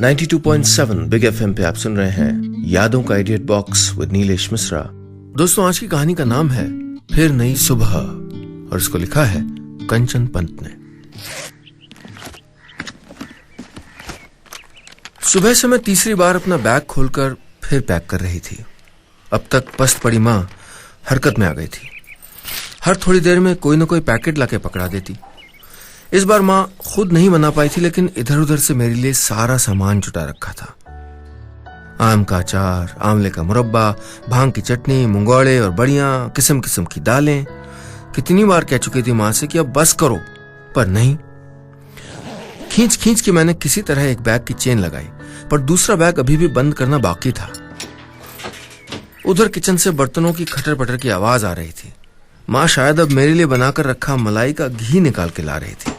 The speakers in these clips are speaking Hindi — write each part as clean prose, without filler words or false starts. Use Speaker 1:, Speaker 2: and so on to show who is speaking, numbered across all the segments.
Speaker 1: 92.7 बिग एफएम पे आप सुन रहे हैं यादों का idiot box with Nilesh Mishra. दोस्तों, आज की कहानी का नाम है फिर नई सुबह और इसको लिखा है कंचन पंत ने। सुबह से मैं तीसरी बार अपना बैग खोलकर फिर पैक कर रही थी। अब तक पस्त पड़ी माँ हरकत में आ गई थी। हर थोड़ी देर में कोई न कोई पैकेट लाके पकड़ा देती। इस बार माँ खुद नहीं बना पाई थी, लेकिन इधर उधर से मेरे लिए सारा सामान जुटा रखा था। आम का अचार, आंवले का मुरब्बा, भांग की चटनी, मुंगौड़े और बड़ियां, किस्म किस्म की दालें। कितनी बार कह चुकी थी माँ से कि अब बस करो, पर नहीं। खींच खींच के मैंने किसी तरह एक बैग की चेन लगाई, पर दूसरा बैग अभी भी बंद करना बाकी था। उधर किचन से बर्तनों की खटर पटर की आवाज आ रही थी। माँ शायद अब मेरे लिए बनाकर रखा मलाई का घी निकाल के ला रही थी।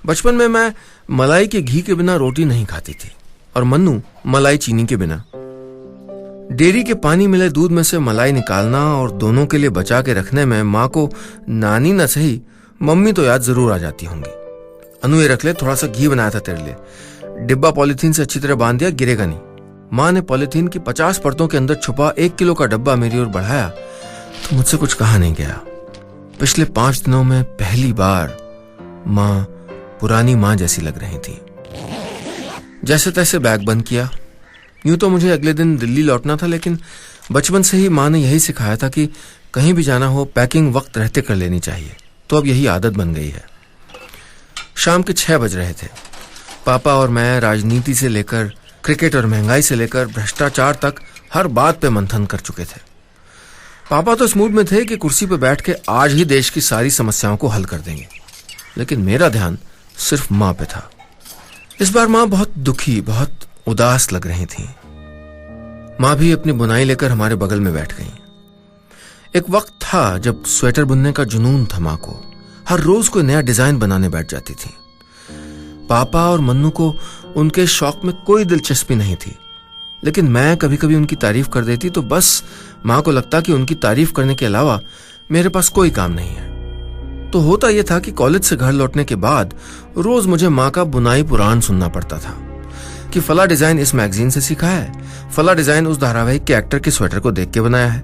Speaker 1: बचपन में मैं मलाई के घी के बिना रोटी नहीं खाती थी और मन्नू मलाई चीनी के बिना। डेयरी के पानी मिले दूध में से मलाई निकालना और दोनों के लिए बचा के रखने में माँ को नानी न सही मम्मी तो याद जरूर आ जाती होंगी। अनु, ये रख ले, थोड़ा सा घी बनाया था तेरे लिए। डिब्बा पॉलीथीन से अच्छी तरह बांध दिया, गिरेगा नहीं। माँ ने पॉलीथीन की 50 परतों के अंदर छुपा 1 किलो का डब्बा मेरी ओर बढ़ाया तो मुझसे कुछ कहा नहीं गया। पिछले 5 दिनों में पहली बार माँ पुरानी माँ जैसी लग रही थी। जैसे तैसे बैग बंद किया। यूं तो मुझे अगले दिन दिल्ली लौटना था, लेकिन बचपन से ही माँ ने यही सिखाया था कि कहीं भी जाना हो पैकिंग वक्त रहते कर लेनी चाहिए, तो अब यही आदत बन गई है। शाम के 6 बज रहे थे। पापा और मैं राजनीति से लेकर क्रिकेट और महंगाई से लेकर भ्रष्टाचार तक हर बात पे मंथन कर चुके थे। पापा तो इस मूड में थे कि कुर्सी पर बैठ के आज ही देश की सारी समस्याओं को हल कर देंगे, लेकिन मेरा ध्यान सिर्फ माँ पे था। इस बार माँ बहुत दुखी, बहुत उदास लग रही थी। माँ भी अपनी बुनाई लेकर हमारे बगल में बैठ गई। एक वक्त था जब स्वेटर बुनने का जुनून था माँ को। हर रोज कोई नया डिजाइन बनाने बैठ जाती थी। पापा और मन्नू को उनके शौक में कोई दिलचस्पी नहीं थी, लेकिन मैं कभी कभी उनकी तारीफ कर देती तो बस माँ को लगता कि उनकी तारीफ करने के अलावा मेरे पास कोई काम नहीं है। तो होता यह था कि कॉलेज से घर लौटने के बाद रोज मुझे माँ का बुनाई पुराण सुनना पड़ता था कि फला डिजाइन इस मैगजीन से सीखा है, फला डिजाइन उस धारावाहिक के एक्टर के स्वेटर को देख के बनाया है।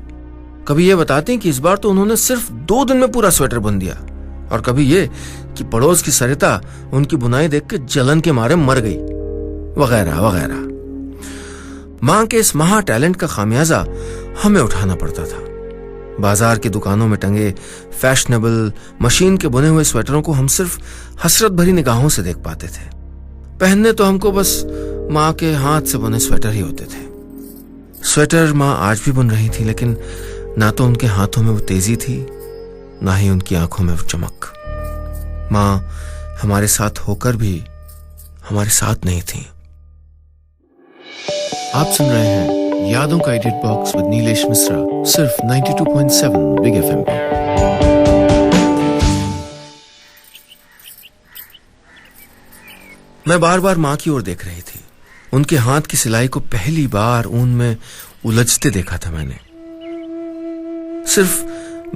Speaker 1: कभी ये बताती कि इस बार तो उन्होंने सिर्फ 2 दिन में पूरा स्वेटर बुन दिया, और कभी ये कि पड़ोस की सरिता उनकी बुनाई देख के जलन के मारे मर गई, वगैरह वगैरह। माँ के इस महा टैलेंट का खामियाजा हमें उठाना पड़ता था। बाजार की दुकानों में टंगे फैशनेबल मशीन के बुने हुए स्वेटरों को हम सिर्फ हसरत भरी निगाहों से देख पाते थे। पहनने तो हमको बस माँ के हाथ से बुने स्वेटर ही होते थे। स्वेटर माँ आज भी बुन रही थी, लेकिन ना तो उनके हाथों में वो तेजी थी, ना ही उनकी आंखों में वो चमक। माँ हमारे साथ होकर भी हमारे साथ नहीं थी। आप सुन रहे हैं यादों का edit box with Nilesh Mishra, सिर्फ 92.7 बिग एफएम पे। मैं बार बार माँ की ओर देख रही थी। उनके हाथ की सिलाई को पहली बार ऊन में उलझते देखा था मैंने। सिर्फ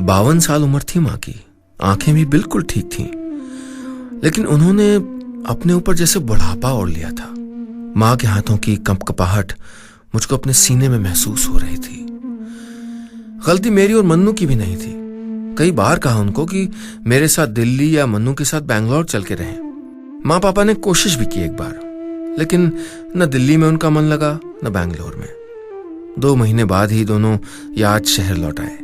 Speaker 1: 52 साल उम्र थी माँ की, आंखें भी बिल्कुल ठीक थीं, लेकिन उन्होंने अपने ऊपर जैसे बुढ़ापा ओढ़ लिया था। माँ के हाथों की कंपकपाहट मुझको अपने सीने में महसूस हो रही थी। गलती मेरी और मन्नू की भी नहीं थी। कई बार कहा उनको कि मेरे साथ दिल्ली या मन्नू के साथ बैंगलोर चल के रहें। माँ पापा ने कोशिश भी की एक बार, लेकिन न दिल्ली में उनका मन लगा न बैंगलोर में। 2 महीने बाद ही दोनों याद शहर लौट आए।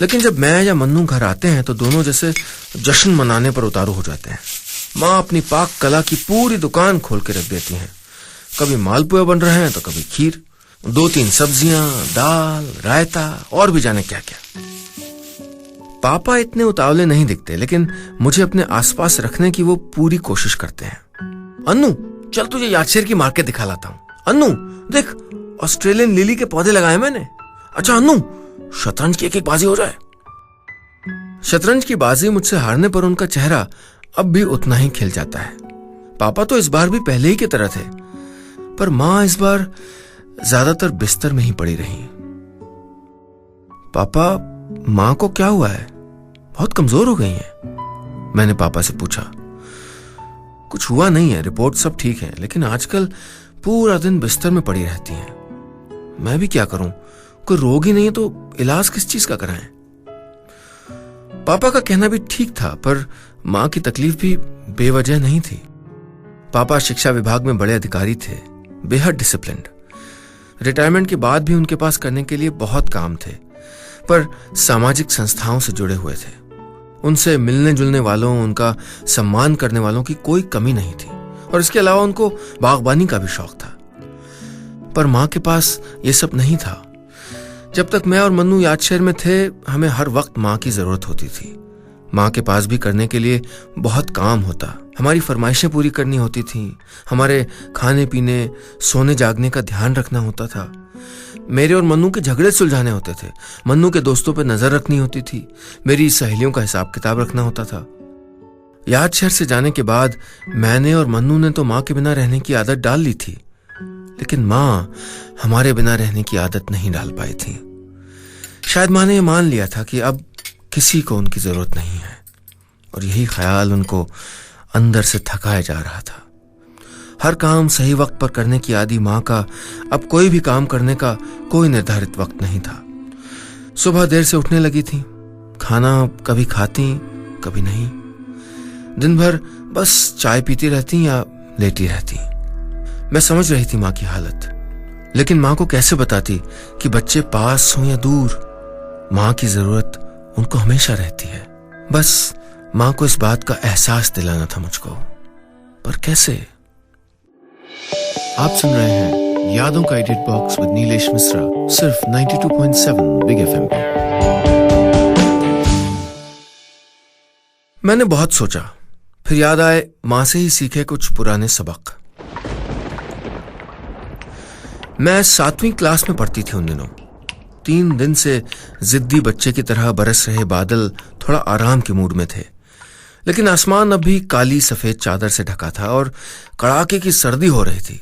Speaker 1: लेकिन जब मैं या मन्नू घर आते हैं तो दोनों जैसे जश्न मनाने पर उतारू हो जाते हैं। माँ अपनी पाक कला की पूरी दुकान खोल के रख देती हैं। कभी मालपुए बन रहे हैं तो कभी खीर, 2-3 सब्जियां, दाल, रायता और भी जाने क्या क्या। पापा इतने उतावले नहीं दिखते, लेकिन मुझे अपने आसपास रखने की वो पूरी कोशिश करते हैं। अन्नू, चल तुझे यादशेर की मार्केट दिखा लाता हूँ। अन्नू देख, ऑस्ट्रेलियन लिली के पौधे लगाए मैंने। अच्छा अन्नू, शतरंज की एक बाजी हो जाए। शतरंज की बाजी मुझसे हारने पर उनका चेहरा अब भी उतना ही खिल जाता है। पापा तो इस बार भी पहले ही की तरह थे, पर माँ इस बार ज्यादातर बिस्तर में ही पड़ी रही। पापा, माँ को क्या हुआ है? बहुत कमजोर हो गई हैं? मैंने पापा से पूछा। कुछ हुआ नहीं है, रिपोर्ट सब ठीक है, लेकिन आजकल पूरा दिन बिस्तर में पड़ी रहती हैं। मैं भी क्या करूं, कोई रोग ही नहीं है तो इलाज किस चीज का कराएं। पापा का कहना भी ठीक था, पर मां की तकलीफ भी बेवजह नहीं थी। पापा शिक्षा विभाग में बड़े अधिकारी थे, बेहद डिसिप्लिन्ड। रिटायरमेंट के बाद भी उनके पास करने के लिए बहुत काम थे, पर सामाजिक संस्थाओं से जुड़े हुए थे। उनसे मिलने जुलने वालों, उनका सम्मान करने वालों की कोई कमी नहीं थी, और इसके अलावा उनको बागबानी का भी शौक था। पर मां के पास ये सब नहीं था। जब तक मैं और मन्नू याद शहर में थे, हमें हर वक्त मां की जरूरत होती थी। मां के पास भी करने के लिए बहुत काम होता। हमारी फरमाइशें पूरी करनी होती थीं, हमारे खाने पीने, सोने जागने का ध्यान रखना होता था। मेरे और मन्नू के झगड़े सुलझाने होते थे, मन्नू के दोस्तों पर नजर रखनी होती थी, मेरी सहेलियों का हिसाब किताब रखना होता था। याद शहर से जाने के बाद मैंने और मन्नू ने तो मां के बिना रहने की आदत डाल ली थी, लेकिन मां हमारे बिना रहने की आदत नहीं डाल पाई थी। शायद मां ने यह मान लिया था कि अब किसी को उनकी जरूरत नहीं है, और यही ख्याल उनको अंदर से थकाया जा रहा था। हर काम सही वक्त पर करने की आदी मां का अब कोई भी काम करने का कोई निर्धारित वक्त नहीं था। सुबह देर से उठने लगी थी, खाना कभी खाती कभी नहीं, दिन भर बस चाय पीती रहती या लेटी रहती। मैं समझ रही थी मां की हालत, लेकिन मां को कैसे बताती कि बच्चे पास हों या दूर, मां की जरूरत उनको हमेशा रहती है। बस मां को इस बात का एहसास दिलाना था मुझको, पर कैसे?
Speaker 2: आप सुन रहे हैं यादों का edit box with Nilesh Mishra, सिर्फ 92.7 बिग एफएम पे।
Speaker 1: मैंने बहुत सोचा, फिर याद आए मां से ही सीखे कुछ पुराने सबक। मैं 7वीं क्लास में पढ़ती थी उन दिनों। 3 दिन से जिद्दी बच्चे की तरह बरस रहे बादल थोड़ा आराम के मूड में थे, लेकिन आसमान अब भी काली सफेद चादर से ढका था और कड़ाके की सर्दी हो रही थी।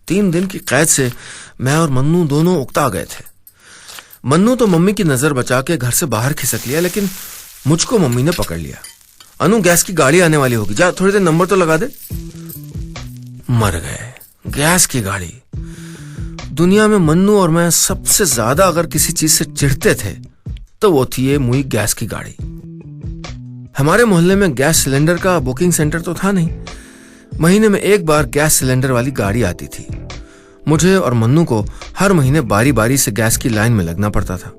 Speaker 1: 3 दिन की कैद से मैं और मन्नू दोनों उकता गए थे। मन्नू तो मम्मी की नजर बचा के घर से बाहर खिसक लिया, लेकिन मुझको मम्मी ने पकड़ लिया। अनु, गैस की गाड़ी आने वाली होगी, जा थोड़ी देर नंबर तो लगा दे। मर गए, गैस की गाड़ी। दुनिया में मन्नू और मैं सबसे ज्यादा अगर किसी चीज से चिढ़ते थे तो वो थी ये मुई गैस की गाड़ी। हमारे मोहल्ले में गैस सिलेंडर का बुकिंग सेंटर तो था नहीं। महीने में एक बार गैस सिलेंडर वाली गाड़ी आती थी। मुझे और मन्नू को हर महीने बारी बारी से गैस की लाइन में लगना पड़ता था।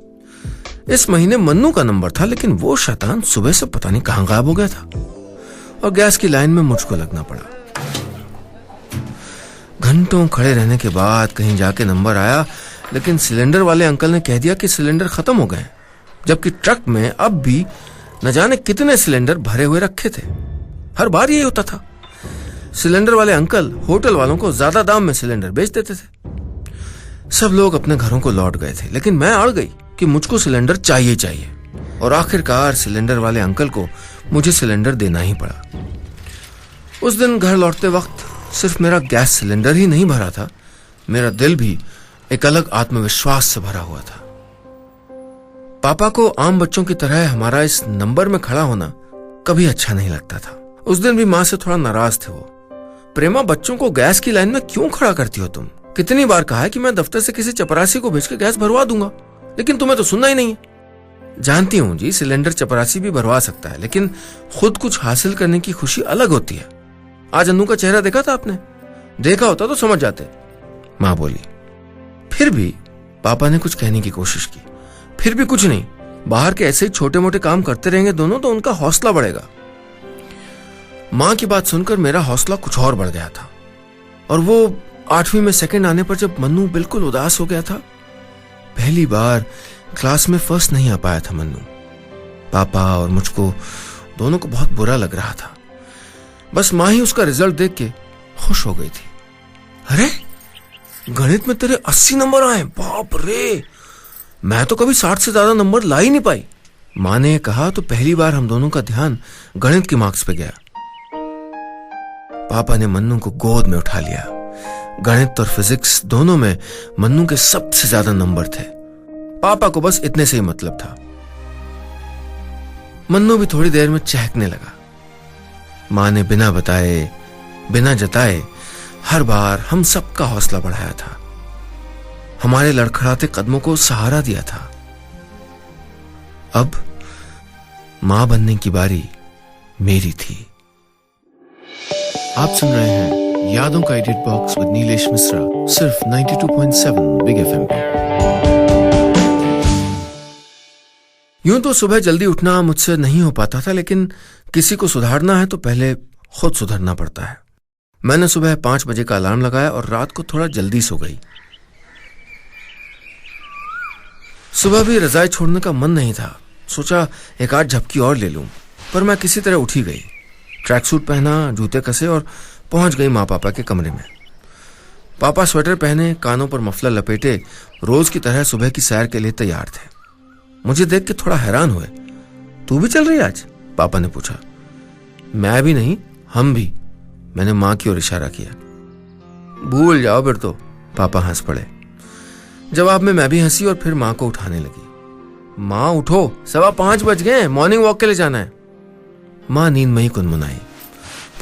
Speaker 1: इस महीने मन्नू का नंबर था, लेकिन वो शैतान सुबह से पता नहीं कहां गायब हो गया था और गैस की लाइन में मुझको लगना पड़ा। घंटों खड़े रहने के बाद कहीं जाके नंबर आया, लेकिन सिलेंडर वाले अंकल ने कह दिया कि सिलेंडर खत्म हो गए, जबकि ट्रक में अब भी न जाने कितने सिलेंडर भरे हुए रखे थे। हर बार यही होता था, सिलेंडर वाले अंकल होटल वालों को ज्यादा दाम में सिलेंडर बेच देते थे। सब लोग अपने घरों को लौट गए थे, लेकिन मैं अड़ गई कि मुझको सिलेंडर चाहिए चाहिए, और आखिरकार सिलेंडर वाले अंकल को मुझे सिलेंडर देना ही पड़ा। उस दिन घर लौटते वक्त सिर्फ मेरा गैस सिलेंडर ही नहीं भरा था, मेरा दिल भी एक अलग आत्मविश्वास से भरा हुआ था। पापा को आम बच्चों की तरह हमारा इस नंबर में खड़ा होना कभी अच्छा नहीं लगता था। उस दिन भी मां से थोड़ा नाराज थे वो। प्रेमा, बच्चों को गैस की लाइन में क्यों खड़ा करती हो तुम? कितनी बार कहा है कि मैं दफ्तर से किसी चपरासी को भेज के गैस भरवा दूंगा, लेकिन तुम्हें तो सुनना ही नहीं है। जानती हूं जी, सिलेंडर चपरासी भी भरवा सकता है, लेकिन खुद कुछ हासिल करने की खुशी अलग होती है। आज अन्नू का चेहरा देखा था आपने? देखा होता तो समझ जाते, मां बोली। फिर भी पापा ने कुछ कहने की कोशिश की। फिर भी कुछ नहीं, बाहर के ऐसे ही छोटे मोटे काम करते रहेंगे दोनों तो उनका हौसला बढ़ेगा। मां की बात सुनकर मेरा हौसला कुछ और बढ़ गया था, और वो 8वीं में सेकंड आने पर जब मन्नू बिल्कुल उदास हो गया था। पहली बार क्लास में फर्स्ट नहीं आ पाया था मन्नू। पापा और मुझको दोनों को बहुत बुरा लग रहा था। बस मां ही उसका रिजल्ट देख के खुश हो गई थी। अरे, गणित में तेरे 80 नंबर आए, बाप रे! मैं तो कभी 60 से ज्यादा नंबर ला ही नहीं पाई। मां ने कहा तो पहली बार हम दोनों का ध्यान गणित के मार्क्स पे गया। पापा ने मन्नू को गोद में उठा लिया। गणित और फिजिक्स दोनों में मन्नू के सबसे ज्यादा नंबर थे। पापा को बस इतने से ही मतलब था। मन्नू भी थोड़ी देर में चहकने लगा। मां ने बिना बताए बिना जताए हर बार हम सबका हौसला बढ़ाया था, हमारे लड़खड़ाते कदमों को सहारा दिया था। अब मां बनने की बारी मेरी थी।
Speaker 2: आप सुन रहे हैं यादों का edit box with Nilesh Mishra, सिर्फ 92.7 बिग एफएम पे।
Speaker 1: यूं तो सुबह जल्दी उठना मुझसे नहीं हो पाता था, लेकिन किसी को सुधारना है तो पहले खुद सुधरना पड़ता है। मैंने सुबह 5 बजे का अलार्म लगाया और रात को थोड़ा जल्दी सो गई। सुबह भी रजाई छोड़ने का मन नहीं था, सोचा एक आध झपकी और ले लूं, पर मैं किसी तरह उठी गई। ट्रैक सूट पहना, जूते कसे और पहुंच गई माँ पापा के कमरे में। पापा स्वेटर पहने, कानों पर मफलर लपेटे, रोज की तरह सुबह की सैर के लिए तैयार थे। मुझे देख के थोड़ा हैरान हुए। तू भी चल रही आज? पापा ने पूछा। मैं भी नहीं, हम भी, मैंने माँ की ओर इशारा किया। भूल जाओ फिर तो, पापा हंस पड़े। जवाब में मैं भी हंसी और फिर माँ को उठाने लगी। माँ उठो, 5:15 बज गए, मॉर्निंग वॉक के लिए जाना है। माँ नींदमयी कुनमुनाई।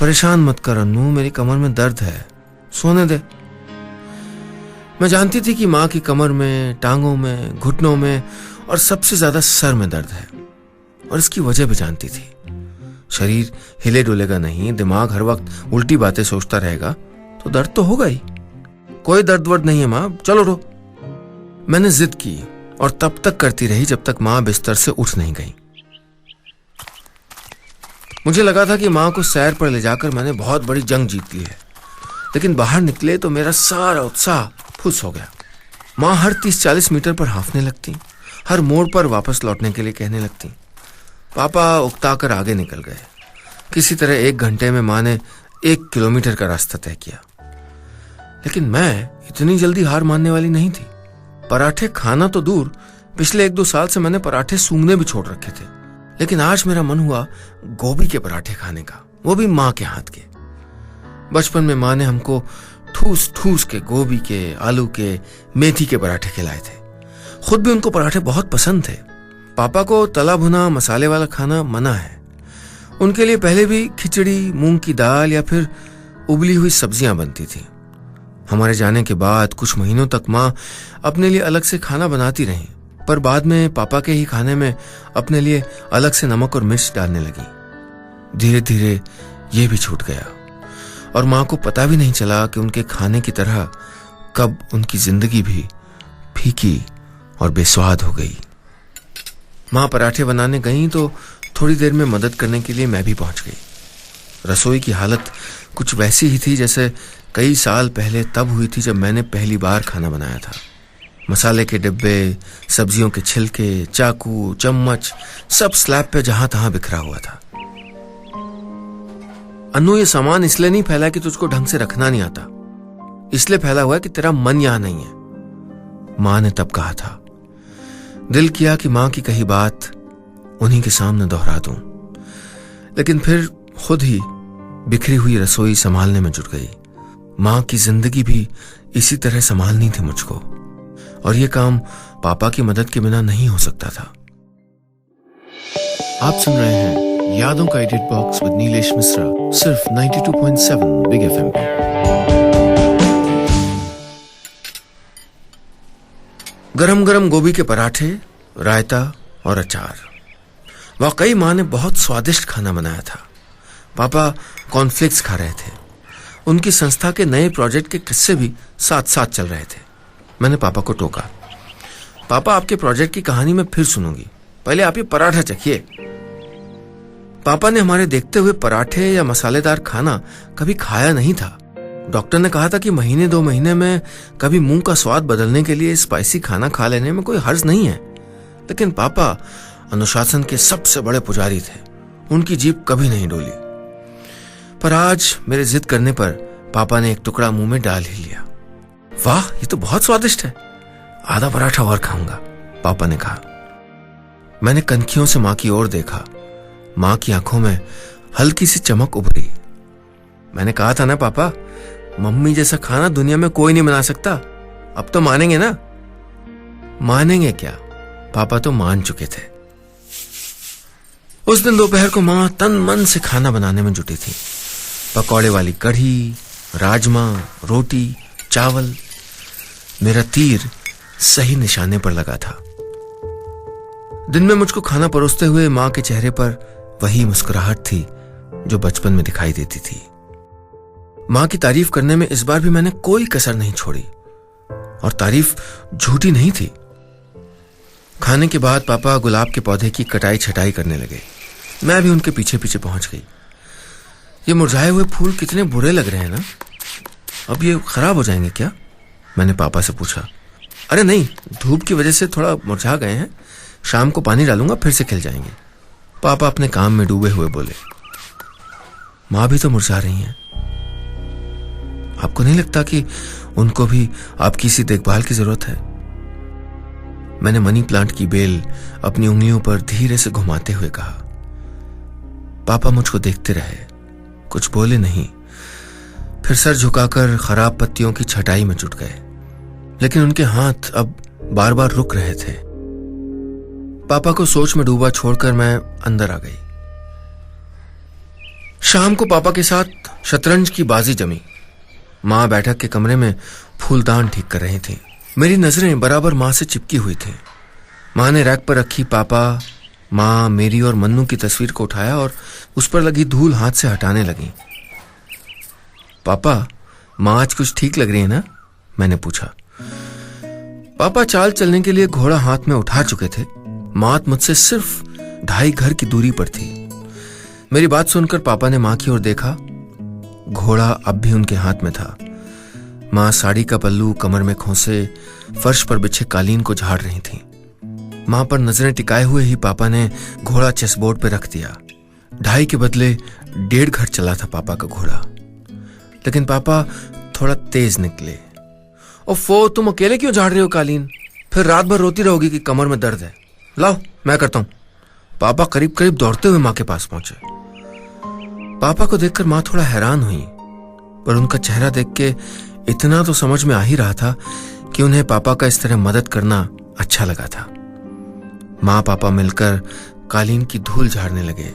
Speaker 1: परेशान मत कर अन्नू, मेरी कमर में दर्द है, सोने दे। मैं जानती थी कि माँ की कमर में, टांगों में, घुटनों में और सबसे ज्यादा सर में दर्द है, और इसकी वजह भी जानती थी। शरीर हिले डुलेगा नहीं, दिमाग हर वक्त उल्टी बातें सोचता रहेगा तो दर्द तो होगा ही। कोई दर्द वर्द नहीं है माँ, चलो उठो। मैंने जिद की और तब तक करती रही जब तक माँ बिस्तर से उठ नहीं गई। मुझे लगा था कि माँ को सैर पर ले जाकर मैंने बहुत बड़ी जंग जीत ली है, लेकिन बाहर निकले तो मेरा सारा उत्साह फुस हो गया। माँ हर 30-40 मीटर पर हांफने लगती, हर मोड़ पर वापस लौटने के लिए कहने लगती। पापा उकताकर आगे निकल गए। किसी तरह 1 घंटे में माँ ने 1 किलोमीटर का रास्ता तय किया, लेकिन मैं इतनी जल्दी हार मानने वाली नहीं थी। पराठे खाना तो दूर, पिछले 1-2 साल से मैंने पराठे सूंघने भी छोड़ रखे थे, लेकिन आज मेरा मन हुआ गोभी के पराठे खाने का, वो भी माँ के हाथ के। बचपन में माँ ने हमको ठूस ठूस के गोभी के, आलू के, मेथी के पराठे खिलाए थे। खुद भी उनको पराठे बहुत पसंद थे। पापा को तला भुना मसाले वाला खाना मना है। उनके लिए पहले भी खिचड़ी, मूंग की दाल या फिर उबली हुई सब्जियां बनती थी। हमारे जाने के बाद कुछ महीनों तक माँ अपने लिए अलग से खाना बनाती रही, पर बाद में पापा के ही खाने में अपने लिए अलग से नमक और मिर्च डालने लगी। धीरे धीरे ये भी छूट गया और माँ को पता भी नहीं चला कि उनके खाने की तरह कब उनकी जिंदगी भी फीकी और बेस्वाद हो गई। माँ पराठे बनाने गई तो थोड़ी देर में मदद करने के लिए मैं भी पहुंच गई। रसोई की हालत कुछ वैसी ही थी जैसे कई साल पहले तब हुई थी जब मैंने पहली बार खाना बनाया था। मसाले के डिब्बे, सब्जियों के छिलके, चाकू, चम्मच सब स्लैब पे जहां तहां बिखरा हुआ था। अन्नू, ये सामान इसलिए नहीं फैला कि तुझको ढंग से रखना नहीं आता, इसलिए फैला हुआ है कि तेरा मन यहां नहीं है, माँ ने तब कहा था। दिल किया कि माँ की कही बात उन्हीं के सामने दोहरा दूं, लेकिन फिर खुद ही बिखरी हुई रसोई संभालने में जुट गई। माँ की जिंदगी भी इसी तरह संभालनी थी मुझको, और ये काम पापा की मदद के बिना नहीं हो सकता था।
Speaker 2: आप सुन रहे हैं यादों का edit box with Nilesh Mishra, सिर्फ 92.7 बिग एफएम पे।
Speaker 1: गरम गरम गोभी के पराठे, रायता और अचार। वाकई माँ ने बहुत स्वादिष्ट खाना बनाया था। पापा कॉर्नफ्लेक्स खा रहे थे। उनकी संस्था के नए प्रोजेक्ट के किस्से भी साथ साथ चल रहे थे। मैंने पापा को टोका। पापा, आपके प्रोजेक्ट की कहानी मैं फिर सुनूंगी, पहले आप ये पराठा चखिए। पापा ने हमारे देखते हुए पराठे या मसालेदार खाना कभी खाया नहीं था। डॉक्टर ने कहा था कि 1-2 महीने में कभी मुंह का स्वाद बदलने के लिए स्पाइसी खाना खा लेने में कोई हर्ज नहीं है, लेकिन पापा अनुशासन के सबसे बड़े पुजारी थे। उनकी जीभ कभी नहीं डोली। पर आज मेरे जिद करने पर पापा ने एक टुकड़ा मुंह में डाल ही लिया। वाह, ये तो बहुत स्वादिष्ट है, आधा पराठा और खाऊंगा, पापा ने कहा। मैंने कनखियों से माँ की ओर देखा। माँ की आंखों में हल्की सी चमक उभरी। मैंने कहा था ना पापा, मम्मी जैसा खाना दुनिया में कोई नहीं बना सकता। अब तो मानेंगे ना? मानेंगे क्या, पापा तो मान चुके थे। उस दिन दोपहर को माँ तन मन से खाना बनाने में जुटी थी। पकौड़े वाली कढ़ी, राजमा, रोटी, चावल। मेरा तीर सही निशाने पर लगा था। दिन में मुझको खाना परोसते हुए मां के चेहरे पर वही मुस्कुराहट थी जो बचपन में दिखाई देती थी। मां की तारीफ करने में इस बार भी मैंने कोई कसर नहीं छोड़ी, और तारीफ झूठी नहीं थी। खाने के बाद पापा गुलाब के पौधे की कटाई छटाई करने लगे। मैं भी उनके पीछे पीछे पहुंच गई। ये मुरझाए हुए फूल कितने बुरे लग रहे हैं ना, अब ये खराब हो जाएंगे क्या? मैंने पापा से पूछा। अरे नहीं, धूप की वजह से थोड़ा मुरझा गए हैं, शाम को पानी डालूंगा फिर से खिल जाएंगे। पापा अपने काम में डूबे हुए बोले। मां भी तो मुरझा रही हैं, आपको नहीं लगता कि उनको भी आपकी सी देखभाल की जरूरत है? मैंने मनी प्लांट की बेल अपनी उंगलियों पर धीरे से घुमाते हुए कहा। पापा मुझको देखते रहे, कुछ बोले नहीं, फिर सर झुकाकर खराब पत्तियों की छटाई में जुट गए। लेकिन उनके हाथ अब बार बार रुक रहे थे। पापा को सोच में डूबा छोड़कर मैं अंदर आ गई। शाम को पापा के साथ शतरंज की बाजी जमी। मां बैठक के कमरे में फूलदान ठीक कर रही थी। मेरी नजरें बराबर मां से चिपकी हुई थी। मां ने रैक पर रखी पापा, मां, मेरी और मन्नू की तस्वीर को उठाया और उस पर लगी धूल हाथ से हटाने लगी। पापा, मां आज कुछ ठीक लग रही है ना? मैंने पूछा। पापा चाल चलने के लिए घोड़ा हाथ में उठा चुके थे। मां मुझसे सिर्फ 2.5 घर की दूरी पर थी। मेरी बात सुनकर पापा ने मां की ओर देखा। घोड़ा अब भी उनके हाथ में था। मां साड़ी का पल्लू कमर में खोसे फर्श पर बिछे कालीन को झाड़ रही थी। मां पर नजरें टिकाए हुए ही पापा ने घोड़ा चेस बोर्ड पर रख दिया। 2.5 के बदले 1.5 घर चला था पापा का घोड़ा। लेकिन पापा थोड़ा तेज निकले। ओफो, तुम अकेले क्यों झाड़ रहे हो कालीन? फिर रात भर रोती रहोगी कि कमर में दर्द है। लाओ, मैं करता हूं। पापा करीब करीब दौड़ते हुए मां के पास पहुंचे। पापा को देखकर मां थोड़ा हैरान हुई, पर उनका चेहरा देख के इतना तो समझ में आ ही रहा था कि उन्हें पापा का इस तरह मदद करना अच्छा लगा था। मां पापा मिलकर कालीन की धूल झाड़ने लगे।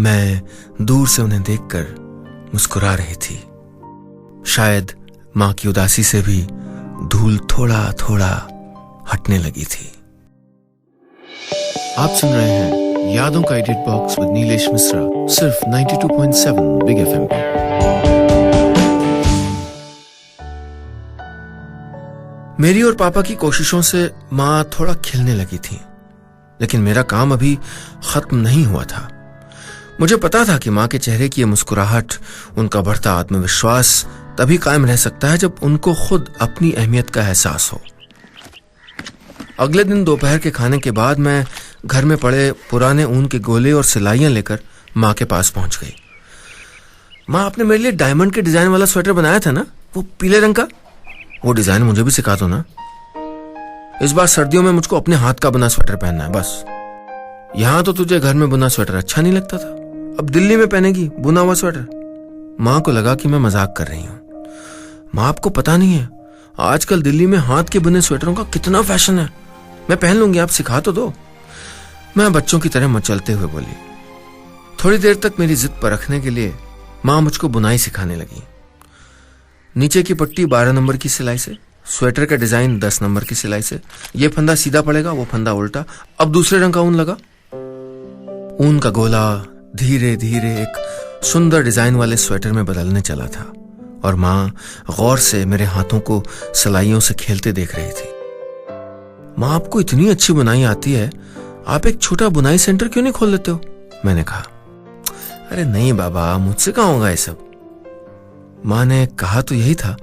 Speaker 1: मैं दूर से उन्हें देखकर मुस्कुरा रही थी। शायद मां की उदासी से भी धूल थोड़ा थोड़ा हटने लगी थी।
Speaker 2: आप सुन रहे हैं यादों का edit box with Nilesh Mishra, सिर्फ 92.7 बिग FM पे।
Speaker 1: मेरी और पापा की कोशिशों से मां थोड़ा खिलने लगी थी, लेकिन मेरा काम अभी खत्म नहीं हुआ था। मुझे पता था कि मां के चेहरे की यह मुस्कुराहट, उनका बढ़ता आत्मविश्वास तभी कायम रह सकता है जब उनको खुद अपनी अहमियत का एहसास हो। अगले दिन दोपहर के खाने के बाद मैं घर में पड़े पुराने ऊन के गोले और सिलाइयां लेकर मां के पास पहुंच गई। मां, आपने मेरे लिए डायमंड के डिजाइन वाला स्वेटर बनाया था ना, वो पीले रंग का? वो डिजाइन मुझे भी सिखा दो ना। इस बार सर्दियों में मुझको अपने हाथ का बना स्वेटर पहनना है बस। यहां तो तुझे घर में बुना स्वेटर अच्छा नहीं लगता था, अब दिल्ली में पहनेगी बुना हुआ स्वेटर। मां को लगा कि मैं मजाक कर रही हूं। मां, आपको पता नहीं है आजकल दिल्ली में हाथ के बुने स्वेटरों का कितना फैशन है। मैं पहन लूंगी, आप सिखा तो दो। मैं बच्चों की तरह मचलते हुए बोली। थोड़ी देर तक मेरी जिद पर रखने के लिए मां मुझको बुनाई सिखाने लगी। नीचे की पट्टी 12 नंबर की सिलाई से, स्वेटर का डिजाइन 10 नंबर की सिलाई से। ये फंदा सीधा पड़ेगा, वो फंदा उल्टा। अब दूसरे रंग का ऊन लगा। ऊन का गोला धीरे धीरे एक सुंदर डिजाइन वाले स्वेटर में बदलने चला था, और मां गौर से मेरे हाथों को सिलाइयों से खेलते देख रही थी। मां, आपको इतनी अच्छी बुनाई आती है, आप एक छोटा बुनाई सेंटर क्यों नहीं खोल लेते हो? मैंने कहा। अरे नहीं बाबा, मुझसे कहाँ होगा ये सब। मां ने कहा तो यही था,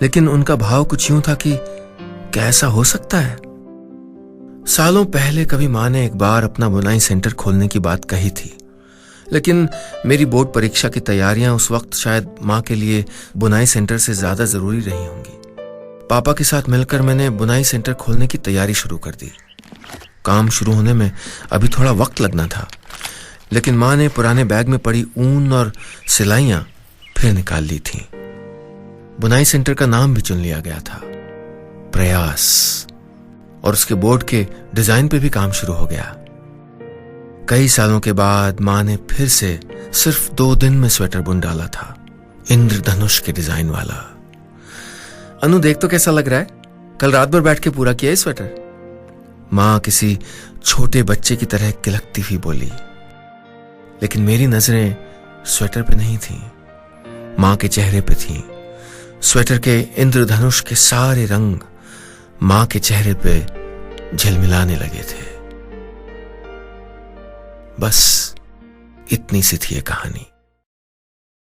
Speaker 1: लेकिन उनका भाव कुछ यूं था कि कैसा हो सकता है। सालों पहले कभी मां ने एक बार अपना बुनाई सेंटर खोलने की बात कही थी, लेकिन मेरी बोर्ड परीक्षा की तैयारियां उस वक्त शायद मां के लिए बुनाई सेंटर से ज्यादा जरूरी रही होंगी। पापा के साथ मिलकर मैंने बुनाई सेंटर खोलने की तैयारी शुरू कर दी। काम शुरू होने में अभी थोड़ा वक्त लगना था, लेकिन मां ने पुराने बैग में पड़ी ऊन और सिलाइयां फिर निकाल ली थीं। बुनाई सेंटर का नाम भी चुन लिया गया था, प्रयास, और उसके बोर्ड के डिजाइन पे भी काम शुरू हो गया। कई सालों के बाद माँ ने फिर से सिर्फ 2 दिन में स्वेटर बुन डाला था, इंद्रधनुष के डिजाइन वाला। अनु देख तो कैसा लग रहा है, कल रात भर बैठ के पूरा किया है स्वेटर। माँ किसी छोटे बच्चे की तरह किलकती हुई बोली, लेकिन मेरी नजरें स्वेटर पे नहीं थीं, माँ के चेहरे पे थीं। स्वेटर के इंद्रधनुष के सारे रंग माँ के चेहरे पे झिलमिलाने लगे थे। बस इतनी सी थी ये कहानी।